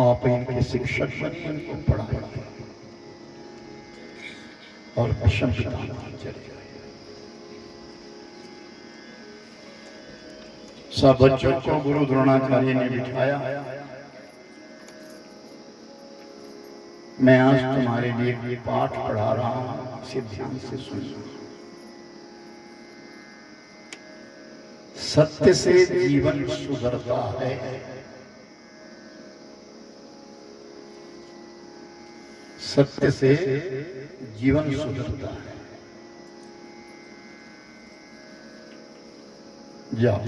आप इनके शिक्षक बनिए, इनको पढ़ाइए और विषम पिता चले गए। सब बच्चों को गुरु द्रोणाचार्य ने बिठाया। मैं आज तुम्हारे लिए पाठ पढ़ा रहा हूं, इसे ध्यान से सुनिए। सत्य से जीवन सुधरता है, सत्य से जीवन सुधरता है। जाओ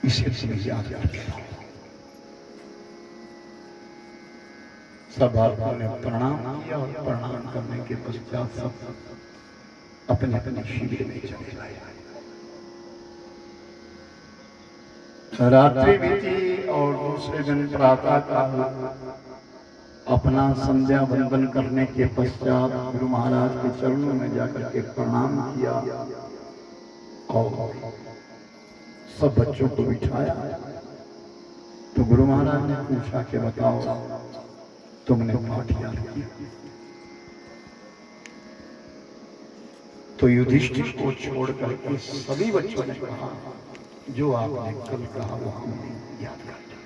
इसे तुम याद करके लाओ। सब बालकों ने प्रणाम किया और प्रणाम करने के पश्चात सब अपने अपने शिविर में चले गए। रात्रि बीती और दूसरे दिन प्रातः काल अपना संध्या वंदन करने के पश्चात गुरु महाराज के चरणों में जाकर के प्रणाम किया और सब बच्चों को बिठाया। तो गुरु महाराज ने पूछा कि बताओ तुमने पाठ याद किया? तो युधिष्ठिर को छोड़कर के सभी बच्चों ने कहा जो आपने कल कहा वो हमने याद कर लिया।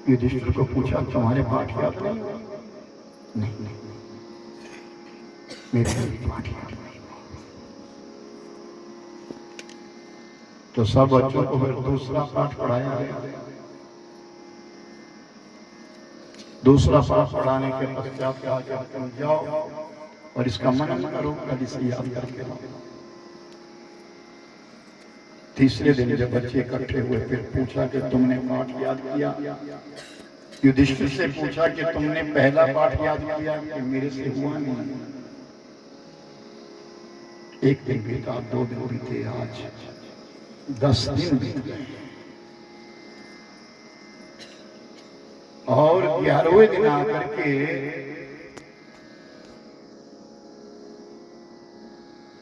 युधिष्ठिर को पूछा तुम्हारे पाठ याद नहीं? मेरे पाठ याद नहीं। तो सब बच्चों को फिर दूसरा पाठ पढ़ाया गया। दूसरा पाठ पढ़ाने के पश्चात कहा कि तुम जाओ और इसका मनन करो, कल इसे याद करके लाओ। तीसरे दिन जब बच्चे इकट्ठे हुए फिर पूछा कि तुमने पाठ याद किया? युधिष्ठिर से पूछा कि तुमने पहला पाठ याद किया? कि मेरे से हुआ नहीं। एक दिन बीता, 2 दिन बीते, आज 10 दिन बीत गए और 11वें दिन आकर के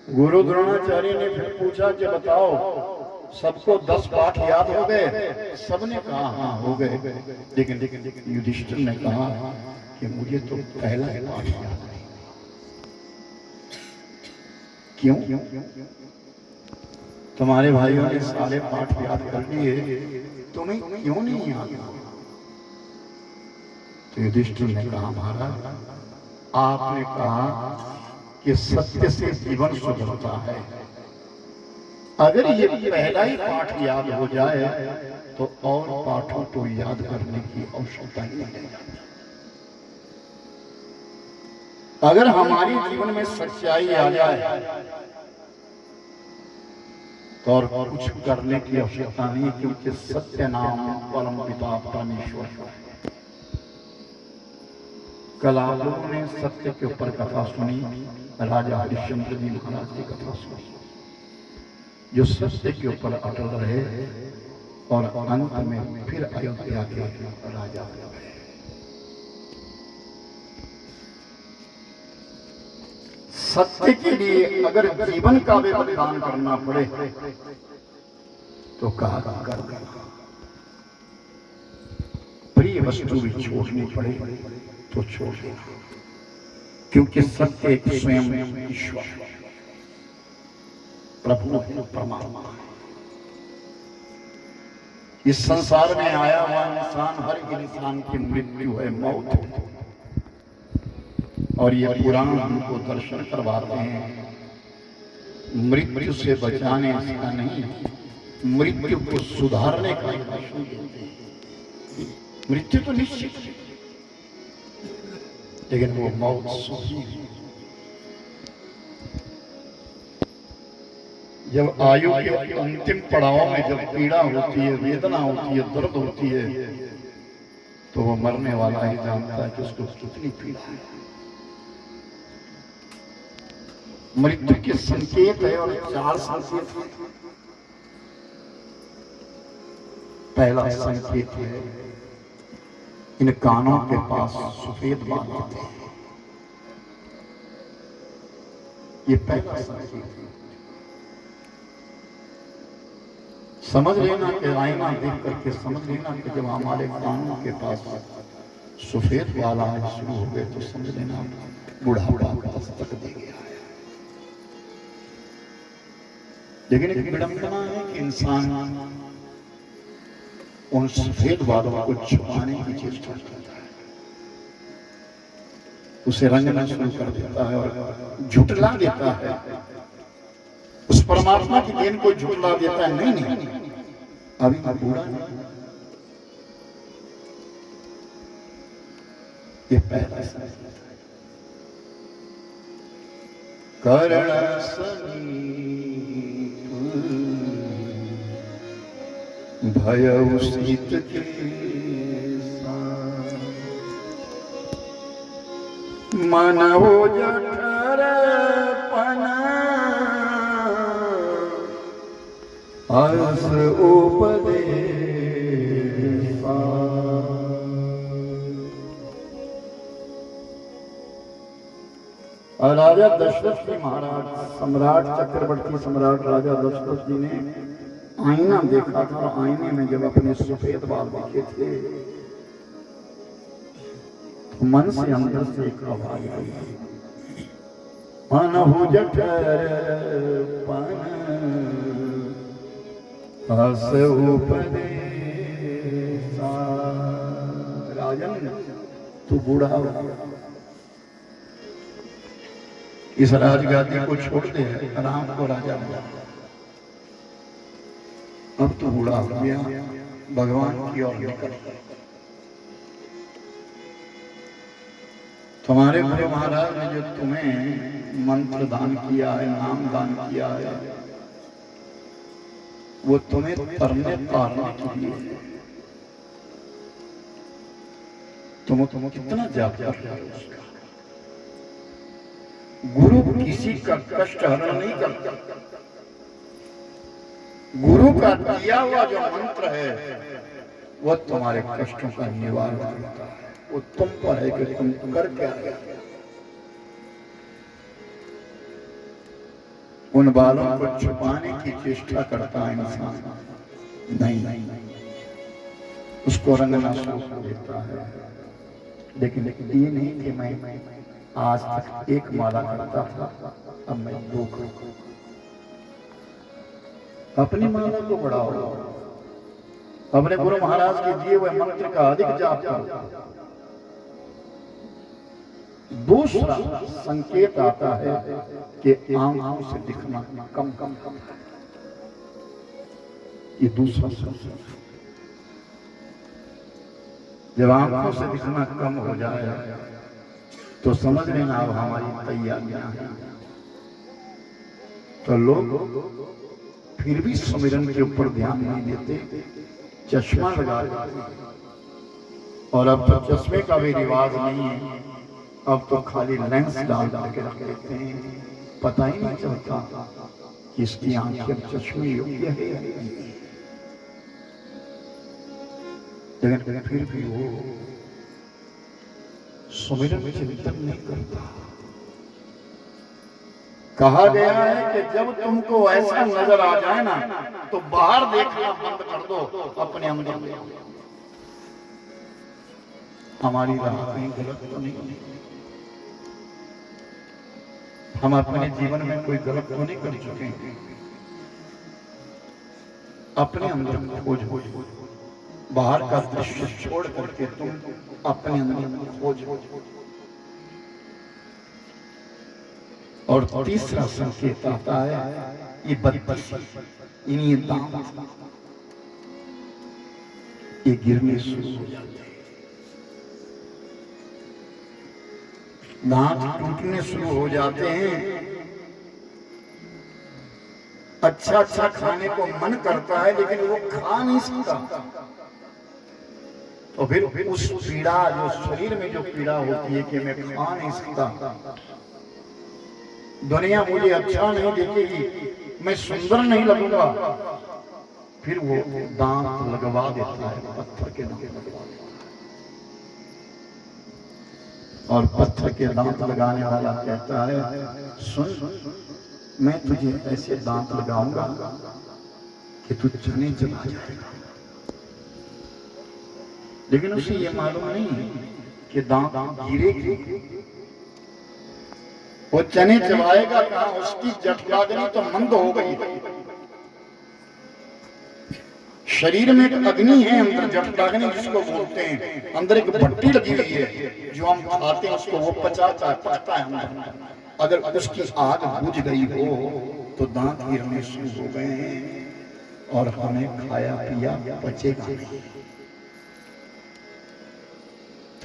गुरु द्रोणाचार्य ने फिर पूछा कि बताओ सबको 10 पाठ याद हो गए? सबने कहा हाँ हो गए। लेकिन युधिष्ठिर ने कहा कि मुझे तो पहला पाठ याद नहीं। क्यों? तुम्हारे भाइयों ने सारे पाठ याद कर लिए, तुम्हें क्यों नहीं याद? तो युधिष्ठिर ने कहा महाराज आपने कहा कि सत्य से जीवन सुधरता है, अगर ये पहला ही पाठ याद हो जाए तो और पाठों को याद करने की आवश्यकता ही नहीं। अगर हमारे जीवन में सच्चाई आ जाए तो और कुछ करने की आवश्यकता नहीं, क्योंकि सत्य नाम परम पिता परमेश्वर है। कल आप लोगों ने सत्य के ऊपर कथा सुनी, राजा हरिश्चंद्र जी महाराज की कथा सुनी, जो सत्य के ऊपर अटल रहे और अंत में फिर अयोध्या के राजा बने। सत्य के लिए अगर जीवन का भी बलिदान करना पड़े तो कहा कर, प्रिय वस्तु भी छोड़नी पड़े तो छोड़ देना, क्योंकि सत्य एक स्वयं ईश्वर प्रभु परमात्मा है। इस संसार में आया हुआ इंसान, हर इंसान की मृत्यु है, मौत है, और ये पुराण हमको दर्शन करवाते हैं मृत्यु से बचाने का नहीं, मृत्यु को सुधारने का दर्शन देते हैं। मृत्यु तो निश्चित है, लेकिन वो मौत सुखी। जब आयु के अंतिम पड़ाव में जब पीड़ा होती है, वेदना होती है, दर्द होती है, तो वो मरने वाला ही जानता है कि उसको कितनी पीड़ा है। मृत्यु के संकेत है और 4 संकेत है। पहला संकेत है इन कानों के पास सफेद बाल होते हैं, ये पहला संकेत है। समझ लेना कि आईना देख करके समझ लेना कि जब हमारे कानों के पास सफेद बाल आने शुरू हो गए तो समझ लेना बुढ़ापा दस्तक दे गया है। लेकिन एक विडंबना है कि इंसान उन सफेद बालों को छुपाने की चेष्टा करता है, उसे रंगना शुरू कर देता है और झुटला देता है, उस परमात्मा की देन को झुटला देता है। नहीं नहीं, अभी मैं बूढ़ा नहीं, ये पहला करण समीप भयउ शीत के मन हो जठर पना हर्ष उपदेशा। और राजा दशरथ जी महाराज, सम्राट चक्रवर्ती सम्राट राजा दशरथ जी ने आईना देखा था। आईने में जब अपने सफेद बाल देखे थे तो मन से अंदर से एक आवाज आई, मन हो जठर पन हर्ष उपदेशा। राजन तू बूढ़ा हो, इस राजगादी को छोड़ दे, राम को राजा बना। अब तो बूढ़ा हो गया, भगवान की ओर निकल। तुम्हारे गुरु महाराज ने जो तुम्हें मंत्र दान किया है, नाम दान किया है, वो तुम्हें तरने तारने के लिए। तुम कितना जाप कर रहे हो उसका। गुरु किसी का कष्ट हरण नहीं करता। गुरु का दिया हुआ जो मंत्र है वो तुम्हारे कष्टों का निवारण करता है। वो तुम पर है कि तुम कर क्या रहे हो। उन बालों को छुपाने की चेष्टा करता है इंसान, नहीं उसको रंगना शुरू कर देता है। लेकिन ये नहीं कि मैं आज तक एक माला करता था, अब मैं 2 करूं। अपनी माला को बढ़ाओ, अपने गुरु महाराज के दिए हुए मंत्र का अधिक जाप करो। दूसरा संकेत आता है कि आंखों से दिखना कम कम कम, ये दूसरा संकेत। जब आंखों से दिखना कम हो जाए तो समझ लेना अब हमारी तैयारियां हैं। तो लोग फिर भी सुमिरन के ऊपर ध्यान नहीं देते, चश्मा लगा देते। और अब तो चश्मे का भी रिवाज नहीं है, अब तो खाली लेंस डाल के रख लेते हैं, पता ही नहीं चलता कि इसकी आंखें चश्मे योग्य है। लेकिन फिर भी वो सुमिरन चिंतन नहीं करता। कहा गया है कि जब तुमको ऐसा नजर आ जाए ना तो बाहर देखना बंद कर दो, अपने अंदर में हमारी राह कहीं गलत तो नहीं, हम अपने जीवन में कोई गलत तो नहीं कर चुके हैं। अपने अंदर खोज, बाहर का दृश्य छोड़ करके तुम अपने अंदर खोज। और तीसरा संकेत आता है ये बदबसी, इन्हीं दांत ये गिरने शुरू हो जाते हैं, दांत टूटने शुरू हो जाते हैं। अच्छा अच्छा खाने को मन करता है लेकिन वो खा नहीं सकता। तो फिर उस पीड़ा, जो शरीर में जो पीड़ा होती है कि मैं खा नहीं सकता, दुनिया मुझे अच्छा नहीं देखेगी, मैं सुंदर नहीं लगूंगा, फिर वो दांत लगवा देता है, पत्थर के दांत लगवा देता है। और पत्थर के दांत लगाने वाला कहता है सुन, मैं तुझे ऐसे दांत लगाऊंगा कि तू चने चला जाएगा, लेकिन उसे ये मालूम नहीं कि दांत गिरेगी। वो चने चबाएगा कहां, उसकी जठराग्नि तो मंद हो गई। शरीर में एक अग्नि है अंदर, जठराग्नि जिसको बोलते हैं, अंदर एक भट्टी लगी हुई है, जो हम खाते हैं उसको वो पचाता है, पकता है अंदर। अगर उसकी आग बुझ गई हो तो दांत गिरने शुरू हो गए हैं और हमें खाया पिया पचेगा नहीं।